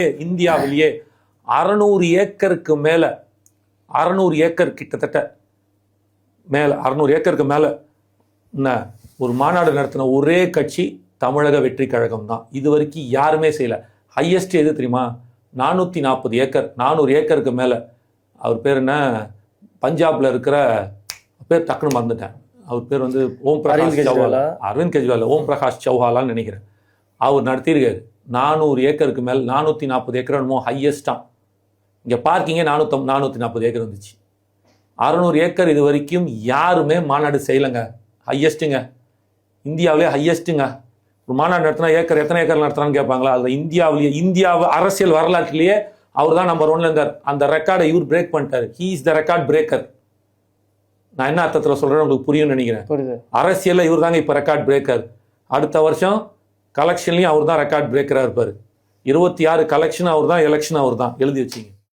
இந்தியாவிலேயே 600 ஏக்கருக்கு மேல 600 ஏக்கர் கிட்டத்தட்ட மேல 600 ஏக்கருக்கு மேல ஒரு மாநாடு நடத்தின ஒரே கட்சி தமிழக வெற்றி கழகம் தான். இது வரைக்கும் யாருமே செய்யல. ஹையஸ்ட் எது தெரியுமா? 440 ஏக்கர் 400 ஏக்கருக்கு மேல. அவர் பேர் என்ன? பஞ்சாப்ல இருக்கிற பேர் டக்குன்னு மறந்துட்டேன். அவர் பேர் வந்து ஓம் பிரகாஷ் சௌஹாலா, அரவிந்த் கெஜ்ரிவால், ஓம் பிரகாஷ் சௌஹாலான்னு நினைக்கிறேன். அவர் நடத்தியிருக்காரு. 400 ஏக்கருக்கு மேல் 440 ஏக்கர் என்னமோ ஹையஸ்டா. இங்கே பார்க்கிங்கே 440 ஏக்கர் வந்துச்சு. 600 ஏக்கர் இது வரைக்கும் யாருமே மாநாடு செய்யலைங்க. ஹையஸ்ட்டுங்க, இந்தியாவிலே ஹையஸ்ட்டுங்க. ஒரு மாநாடு நடத்தினா ஏக்கர் எத்தனை ஏக்கர் நடத்துறான்னு கேட்பாங்களா? அதில் இந்தியா அரசியல் வரலாற்றிலேயே அவர் தான் நம்பர் 1ல இருந்தார். அந்த ரெக்கார்டை இவர் பிரேக் பண்ணிட்டார். He is the record breaker. நான் என்ன அர்த்தத்தில் சொல்கிறேன் உங்களுக்கு புரியும்னு நினைக்கிறேன். அரசியலில் இவர் தாங்க இப்போ ரெக்கார்ட் பிரேக்கர். அடுத்த வருஷம் கலெக்ஷன்லையும் அவர் தான் ரெக்கார்ட் பிரேக்கராக இருப்பார். 26 கலெக்ஷன் அவர் தான், எலெக்ஷன் அவர் தான். எழுதி வச்சிங்க.